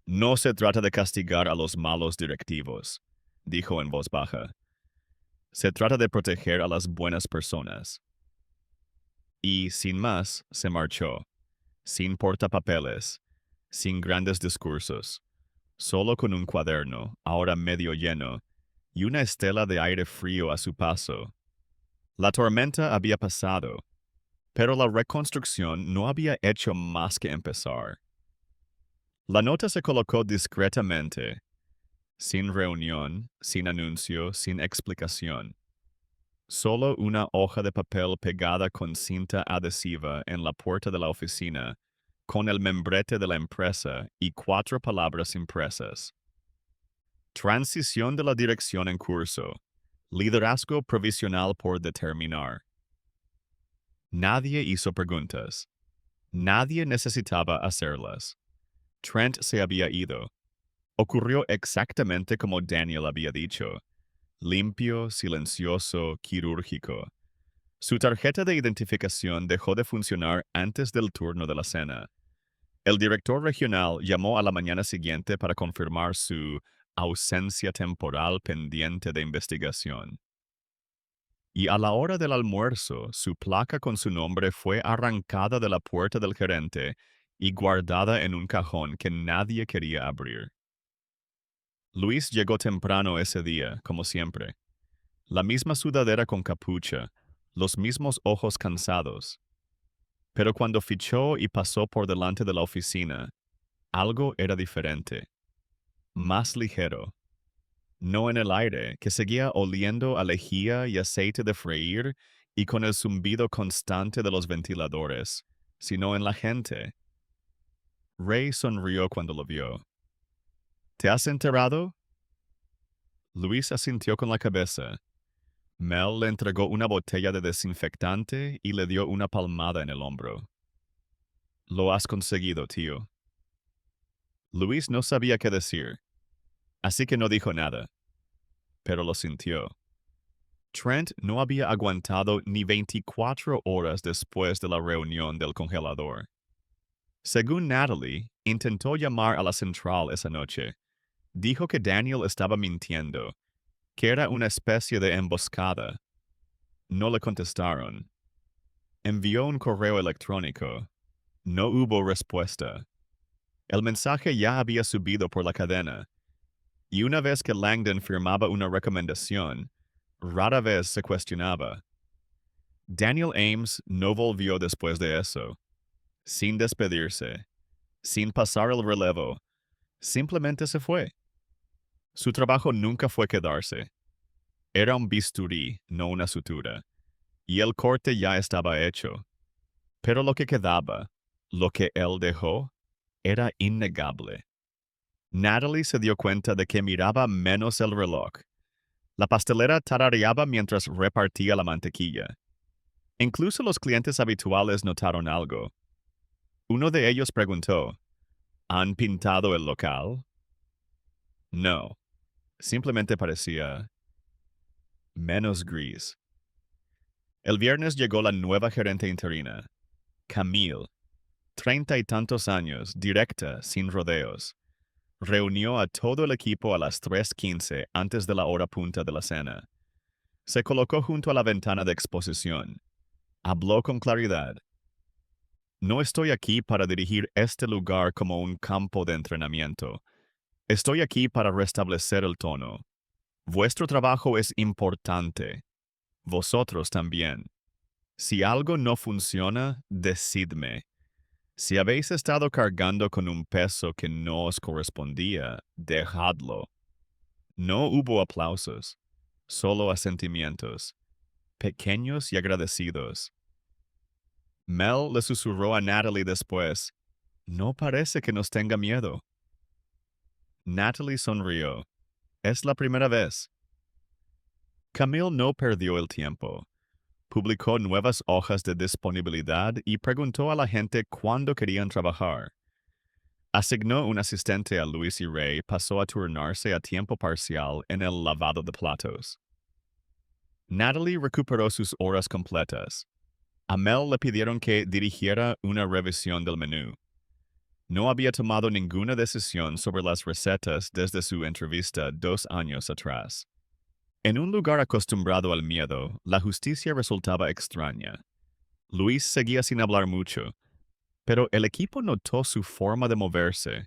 No se trata de castigar a los malos directivos, dijo en voz baja. Se trata de proteger a las buenas personas. Y, sin más, se marchó, sin portapapeles, sin grandes discursos, solo con un cuaderno, ahora medio lleno, y una estela de aire frío a su paso. La tormenta había pasado, pero la reconstrucción no había hecho más que empezar. La nota se colocó discretamente, sin reunión, sin anuncio, sin explicación. Solo una hoja de papel pegada con cinta adhesiva en la puerta de la oficina, con el membrete de la empresa y 4 palabras impresas. Transición de la dirección en curso. Liderazgo provisional por determinar. Nadie hizo preguntas. Nadie necesitaba hacerlas. Trent se había ido. Ocurrió exactamente como Daniel había dicho. Limpio, silencioso, quirúrgico. Su tarjeta de identificación dejó de funcionar antes del turno de la cena. El director regional llamó a la mañana siguiente para confirmar su ausencia temporal pendiente de investigación. Y a la hora del almuerzo, su placa con su nombre fue arrancada de la puerta del gerente y guardada en un cajón que nadie quería abrir. Luis llegó temprano ese día, como siempre. La misma sudadera con capucha, los mismos ojos cansados. Pero cuando fichó y pasó por delante de la oficina, algo era diferente. Más ligero. No en el aire, que seguía oliendo a lejía y aceite de freír y con el zumbido constante de los ventiladores, sino en la gente. Ray sonrió cuando lo vio. ¿Te has enterado? Luis asintió con la cabeza. Mel le entregó una botella de desinfectante y le dio una palmada en el hombro. Lo has conseguido, tío. Luis no sabía qué decir, así que no dijo nada, pero lo sintió. Trent no había aguantado ni 24 horas después de la reunión del congelador. Según Natalie, intentó llamar a la central esa noche. Dijo que Daniel estaba mintiendo, que era una especie de emboscada. No le contestaron. Envió un correo electrónico. No hubo respuesta. El mensaje ya había subido por la cadena, y una vez que Langdon firmaba una recomendación, rara vez se cuestionaba. Daniel Ames no volvió después de eso, sin despedirse, sin pasar el relevo, simplemente se fue. Su trabajo nunca fue quedarse. Era un bisturí, no una sutura, y el corte ya estaba hecho. Pero lo que quedaba, lo que él dejó, era innegable. Natalie se dio cuenta de que miraba menos el reloj. La pastelera tarareaba mientras repartía la mantequilla. Incluso los clientes habituales notaron algo. Uno de ellos preguntó, ¿han pintado el local? No, simplemente parecía menos gris. El viernes llegó la nueva gerente interina, Camille, 30 y tantos años, directa, sin rodeos. Reunió a todo el equipo a las 3:15 antes de la hora punta de la cena. Se colocó junto a la ventana de exposición. Habló con claridad. No estoy aquí para dirigir este lugar como un campo de entrenamiento. Estoy aquí para restablecer el tono. Vuestro trabajo es importante. Vosotros también. Si algo no funciona, decidme. Si habéis estado cargando con un peso que no os correspondía, dejadlo. No hubo aplausos, solo asentimientos, pequeños y agradecidos. Mel le susurró a Natalie después, no parece que nos tenga miedo. Natalie sonrió. Es la primera vez. Camille no perdió el tiempo. Publicó nuevas hojas de disponibilidad y preguntó a la gente cuándo querían trabajar. Asignó un asistente a Luis y Ray pasó a turnarse a tiempo parcial en el lavado de platos. Natalie recuperó sus horas completas. A Mel le pidieron que dirigiera una revisión del menú. No había tomado ninguna decisión sobre las recetas desde su entrevista 2 años atrás. En un lugar acostumbrado al miedo, la justicia resultaba extraña. Luis seguía sin hablar mucho, pero el equipo notó su forma de moverse,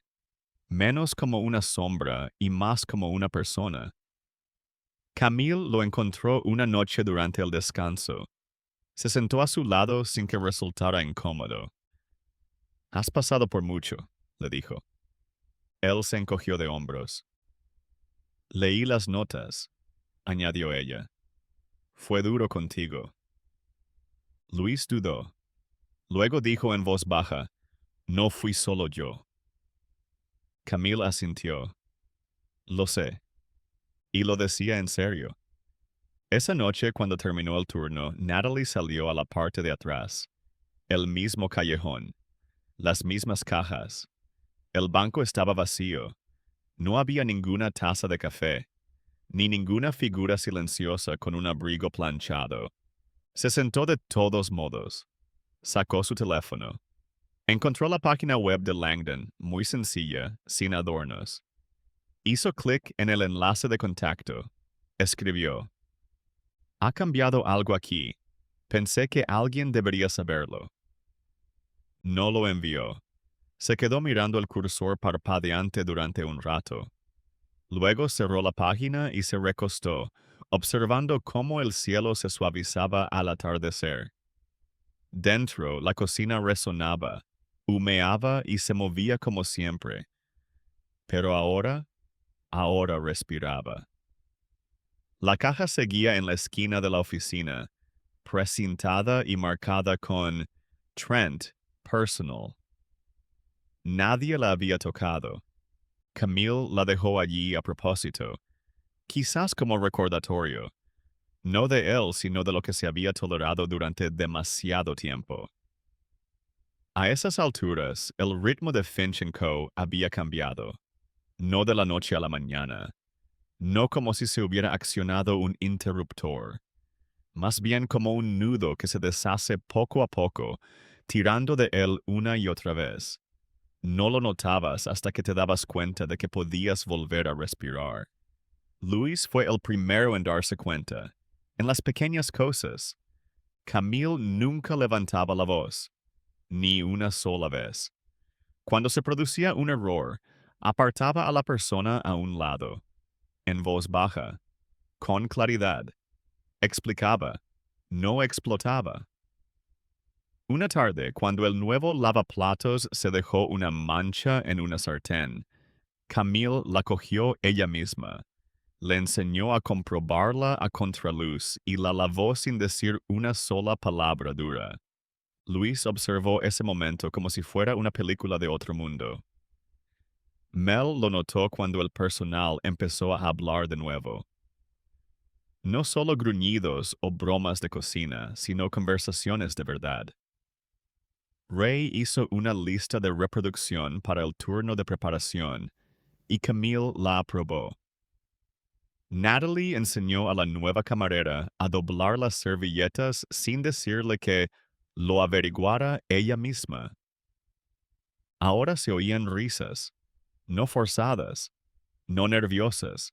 menos como una sombra y más como una persona. Camille lo encontró una noche durante el descanso. Se sentó a su lado sin que resultara incómodo. «Has pasado por mucho», le dijo. Él se encogió de hombros. «Leí las notas», añadió ella. «Fue duro contigo». Luis dudó. Luego dijo en voz baja, «No fui solo yo». Camille asintió. «Lo sé». Y lo decía en serio. Esa noche, cuando terminó el turno, Natalie salió a la parte de atrás. El mismo callejón. Las mismas cajas. El banco estaba vacío. No había ninguna taza de café, ni ninguna figura silenciosa con un abrigo planchado. Se sentó de todos modos. Sacó su teléfono. Encontró la página web de Langdon, muy sencilla, sin adornos. Hizo clic en el enlace de contacto. Escribió: «Ha cambiado algo aquí. Pensé que alguien debería saberlo». No lo envió. Se quedó mirando el cursor parpadeante durante un rato. Luego cerró la página y se recostó, observando cómo el cielo se suavizaba al atardecer. Dentro, la cocina resonaba, humeaba y se movía como siempre. Pero ahora respiraba. La caja seguía en la esquina de la oficina, precintada y marcada con Trent, Personal. Nadie la había tocado. Camille la dejó allí a propósito, quizás como recordatorio, no de él, sino de lo que se había tolerado durante demasiado tiempo. A esas alturas, el ritmo de Finch Co. había cambiado, no de la noche a la mañana, no como si se hubiera accionado un interruptor, más bien como un nudo que se deshace poco a poco, tirando de él una y otra vez. No lo notabas hasta que te dabas cuenta de que podías volver a respirar. Luis fue el primero en darse cuenta, en las pequeñas cosas. Camille nunca levantaba la voz, ni una sola vez. Cuando se producía un error, apartaba a la persona a un lado, en voz baja, con claridad. Explicaba, no explotaba. Una tarde, cuando el nuevo lavaplatos se dejó una mancha en una sartén, Camille la cogió ella misma, le enseñó a comprobarla a contraluz y la lavó sin decir una sola palabra dura. Luis observó ese momento como si fuera una película de otro mundo. Mel lo notó cuando el personal empezó a hablar de nuevo. No solo gruñidos o bromas de cocina, sino conversaciones de verdad. Ray hizo una lista de reproducción para el turno de preparación y Camille la aprobó. Natalie enseñó a la nueva camarera a doblar las servilletas sin decirle que lo averiguara ella misma. Ahora se oían risas, no forzadas, no nerviosas,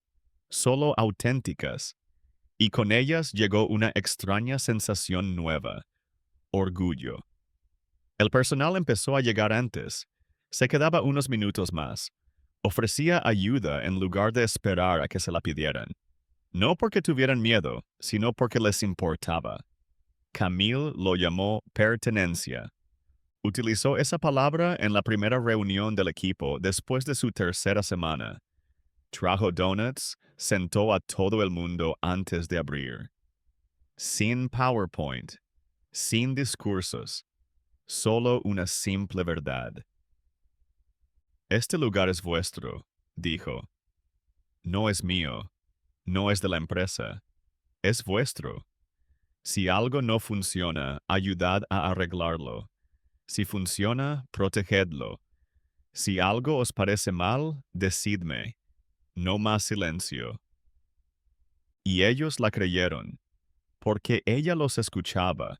solo auténticas, y con ellas llegó una extraña sensación nueva: orgullo. El personal empezó a llegar antes. Se quedaba unos minutos más. Ofrecía ayuda en lugar de esperar a que se la pidieran. No porque tuvieran miedo, sino porque les importaba. Camille lo llamó pertenencia. Utilizó esa palabra en la primera reunión del equipo después de su tercera semana. Trajo donuts, sentó a todo el mundo antes de abrir. Sin PowerPoint, sin discursos, solo una simple verdad. «Este lugar es vuestro», dijo. «No es mío, no es de la empresa, es vuestro. Si algo no funciona, ayudad a arreglarlo. Si funciona, protegedlo. Si algo os parece mal, decidme. No más silencio». Y ellos la creyeron, porque ella los escuchaba,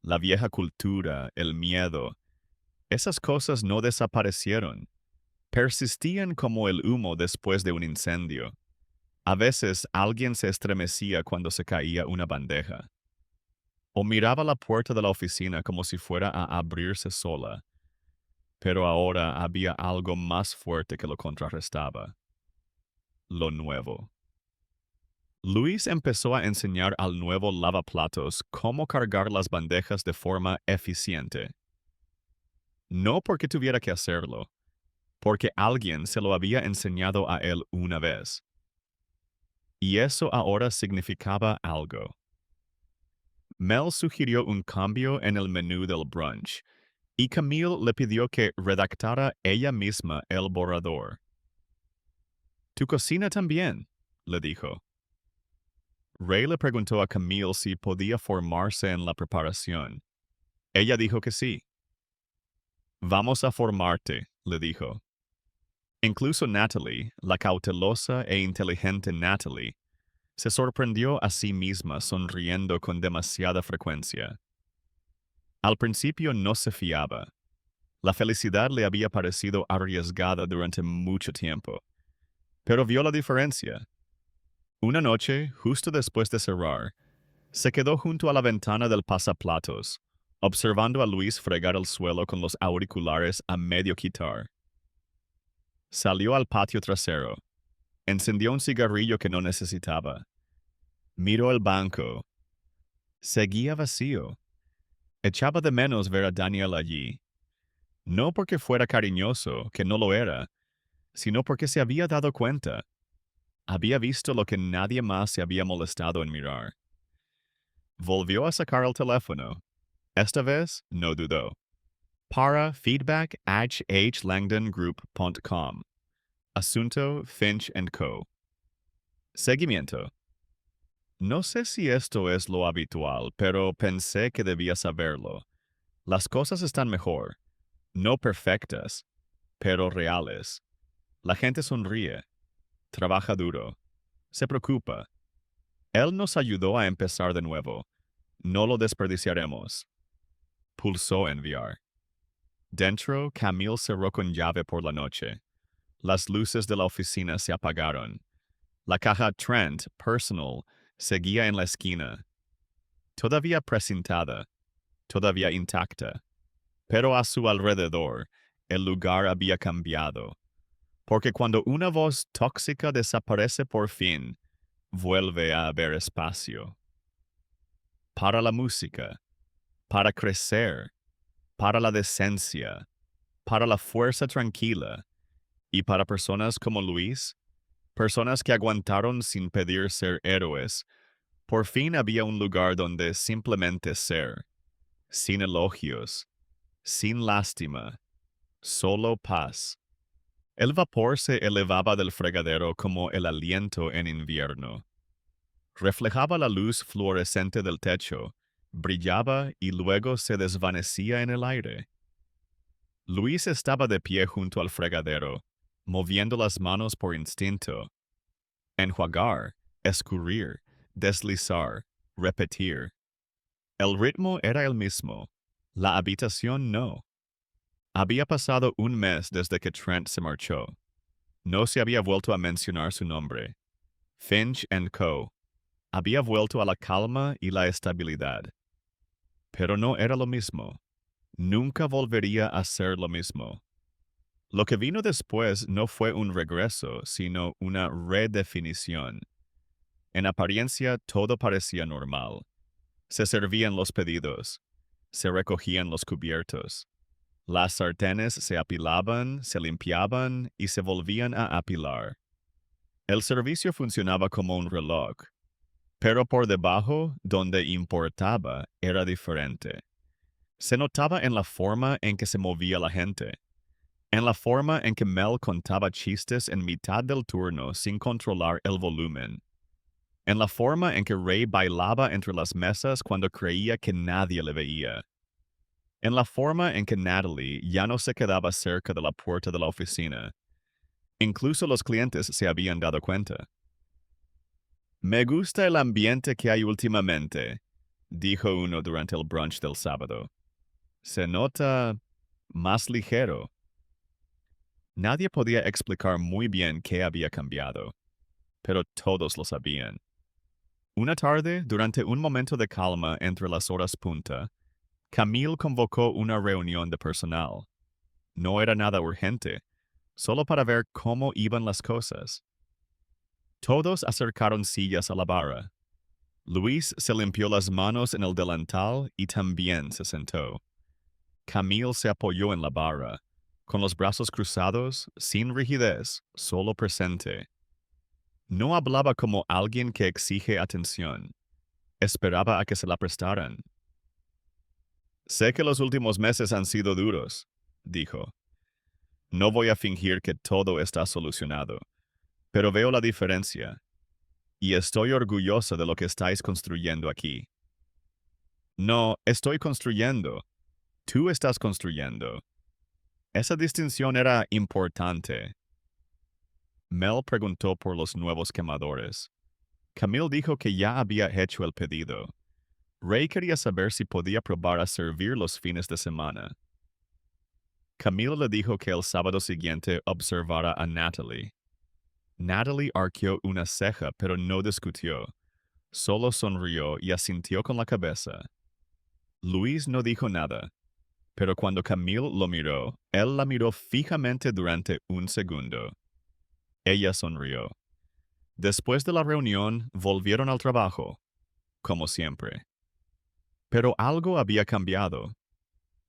la vieja cultura, el miedo, esas cosas no desaparecieron. Persistían como el humo después de un incendio. A veces alguien se estremecía cuando se caía una bandeja. O miraba la puerta de la oficina como si fuera a abrirse sola. Pero ahora había algo más fuerte que lo contrarrestaba. Lo nuevo. Luis empezó a enseñar al nuevo lavaplatos cómo cargar las bandejas de forma eficiente. No porque tuviera que hacerlo, porque alguien se lo había enseñado a él una vez. Y eso ahora significaba algo. Mel sugirió un cambio en el menú del brunch, y Camille le pidió que redactara ella misma el borrador. «Tu cocina también», le dijo. Ray le preguntó a Camille si podía formarse en la preparación. Ella dijo que sí. «Vamos a formarte», le dijo. Incluso Natalie, la cautelosa e inteligente Natalie, se sorprendió a sí misma sonriendo con demasiada frecuencia. Al principio no se fiaba. La felicidad le había parecido arriesgada durante mucho tiempo. Pero vio la diferencia. Una noche, justo después de cerrar, se quedó junto a la ventana del pasaplatos, observando a Luis fregar el suelo con los auriculares a medio quitar. Salió al patio trasero. Encendió un cigarrillo que no necesitaba. Miró el banco. Seguía vacío. Echaba de menos ver a Daniel allí. No porque fuera cariñoso, que no lo era, sino porque se había dado cuenta. Había visto lo que nadie más se había molestado en mirar. Volvió a sacar el teléfono. Esta vez no dudó. Para feedback@hlangdongroup.com. Asunto Finch & Co. Seguimiento. No sé si esto es lo habitual, pero pensé que debía saberlo. Las cosas están mejor. No perfectas, pero reales. La gente sonríe. Trabaja duro. Se preocupa. Él nos ayudó a empezar de nuevo. No lo desperdiciaremos. Pulsó enviar. Dentro, Camille cerró con llave por la noche. Las luces de la oficina se apagaron. La caja Trent Personal seguía en la esquina. Todavía precintada, todavía intacta. Pero a su alrededor, el lugar había cambiado. Porque cuando una voz tóxica desaparece por fin, vuelve a haber espacio. Para la música, para crecer, para la decencia, para la fuerza tranquila, y para personas como Luis, personas que aguantaron sin pedir ser héroes, por fin había un lugar donde simplemente ser, sin elogios, sin lástima, solo paz. El vapor se elevaba del fregadero como el aliento en invierno. Reflejaba la luz fluorescente del techo, brillaba y luego se desvanecía en el aire. Luis estaba de pie junto al fregadero, moviendo las manos por instinto. Enjuagar, escurrir, deslizar, repetir. El ritmo era el mismo, la habitación no. Había pasado un mes desde que Trent se marchó. No se había vuelto a mencionar su nombre. Finch & Co. Había vuelto a la calma y la estabilidad. Pero no era lo mismo. Nunca volvería a ser lo mismo. Lo que vino después no fue un regreso, sino una redefinición. En apariencia todo parecía normal. Se servían los pedidos. Se recogían los cubiertos. Las sartenes se apilaban, se limpiaban y se volvían a apilar. El servicio funcionaba como un reloj. Pero por debajo, donde importaba, era diferente. Se notaba en la forma en que se movía la gente. En la forma en que Mel contaba chistes en mitad del turno sin controlar el volumen. En la forma en que Ray bailaba entre las mesas cuando creía que nadie le veía. En la forma en que Natalie ya no se quedaba cerca de la puerta de la oficina. Incluso los clientes se habían dado cuenta. «Me gusta el ambiente que hay últimamente», dijo uno durante el brunch del sábado. Se nota más ligero. Nadie podía explicar muy bien qué había cambiado, pero todos lo sabían. Una tarde, durante un momento de calma entre las horas punta, Camille convocó una reunión de personal. No era nada urgente, solo para ver cómo iban las cosas. Todos acercaron sillas a la barra. Luis se limpió las manos en el delantal y también se sentó. Camille se apoyó en la barra, con los brazos cruzados, sin rigidez, solo presente. No hablaba como alguien que exige atención. Esperaba a que se la prestaran. Sé que los últimos meses han sido duros, dijo. No voy a fingir que todo está solucionado, pero veo la diferencia. Y estoy orgulloso de lo que estáis construyendo aquí. No, estoy construyendo. Tú estás construyendo. Esa distinción era importante. Mel preguntó por los nuevos quemadores. Camille dijo que ya había hecho el pedido. Ray quería saber si podía probar a servir los fines de semana. Camille le dijo que el sábado siguiente observara a Natalie. Natalie arqueó una ceja pero no discutió. Solo sonrió y asintió con la cabeza. Luis no dijo nada, pero cuando Camille lo miró, él la miró fijamente durante un segundo. Ella sonrió. Después de la reunión, volvieron al trabajo, como siempre. Pero algo había cambiado.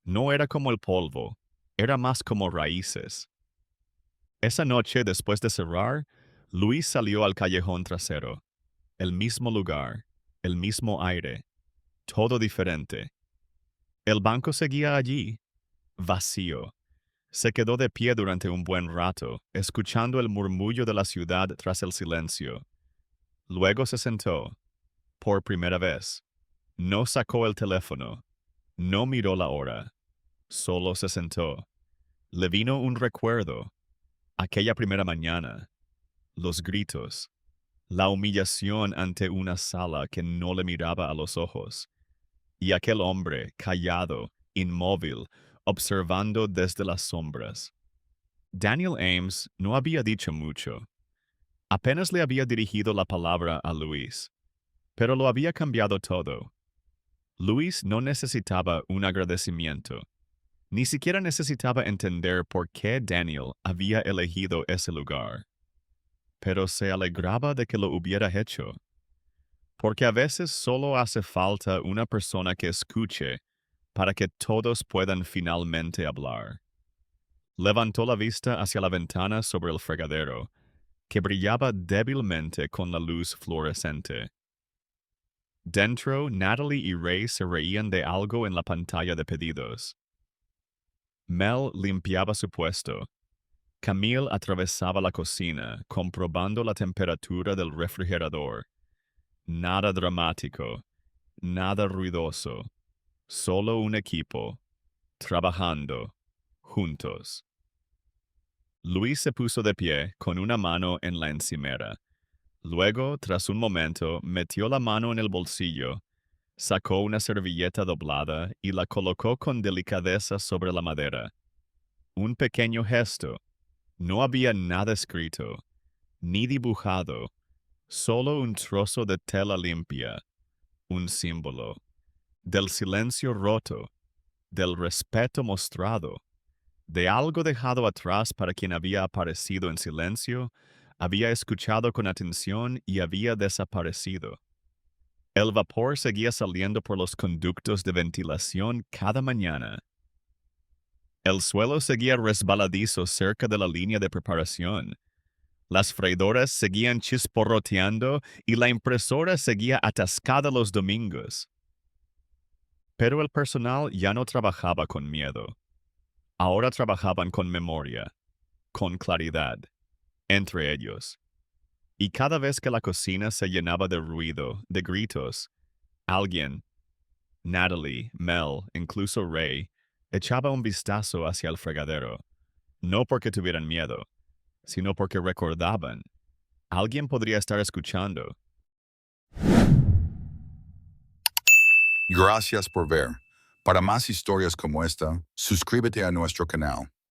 No era como el polvo, era más como raíces. Esa noche, después de cerrar, Luis salió al callejón trasero. El mismo lugar, el mismo aire, todo diferente. El banco seguía allí, vacío. Se quedó de pie durante un buen rato, escuchando el murmullo de la ciudad tras el silencio. Luego se sentó, por primera vez. No sacó el teléfono, no miró la hora, solo se sentó. Le vino un recuerdo, aquella primera mañana, los gritos, la humillación ante una sala que no le miraba a los ojos, y aquel hombre callado, inmóvil, observando desde las sombras. Daniel Ames no había dicho mucho. Apenas le había dirigido la palabra a Luis, pero lo había cambiado todo. Luis no necesitaba un agradecimiento. Ni siquiera necesitaba entender por qué Daniel había elegido ese lugar. Pero se alegraba de que lo hubiera hecho. Porque a veces solo hace falta una persona que escuche para que todos puedan finalmente hablar. Levantó la vista hacia la ventana sobre el fregadero, que brillaba débilmente con la luz fluorescente. Dentro, Natalie y Ray se reían de algo en la pantalla de pedidos. Mel limpiaba su puesto. Camille atravesaba la cocina, comprobando la temperatura del refrigerador. Nada dramático, nada ruidoso, solo un equipo, trabajando, juntos. Luis se puso de pie, con una mano en la encimera. Luego, tras un momento, metió la mano en el bolsillo, sacó una servilleta doblada y la colocó con delicadeza sobre la madera. Un pequeño gesto. No había nada escrito, ni dibujado, solo un trozo de tela limpia, un símbolo. Del silencio roto, del respeto mostrado, de algo dejado atrás para quien había aparecido en silencio, había escuchado con atención y había desaparecido. El vapor seguía saliendo por los conductos de ventilación cada mañana. El suelo seguía resbaladizo cerca de la línea de preparación. Las freidoras seguían chisporroteando y la impresora seguía atascada los domingos. Pero el personal ya no trabajaba con miedo. Ahora trabajaban con memoria, con claridad, entre ellos. Y cada vez que la cocina se llenaba de ruido, de gritos, alguien, Natalie, Mel, incluso Ray, echaba un vistazo hacia el fregadero, no porque tuvieran miedo, sino porque recordaban. Alguien podría estar escuchando. Gracias por ver. Para más historias como esta, suscríbete a nuestro canal.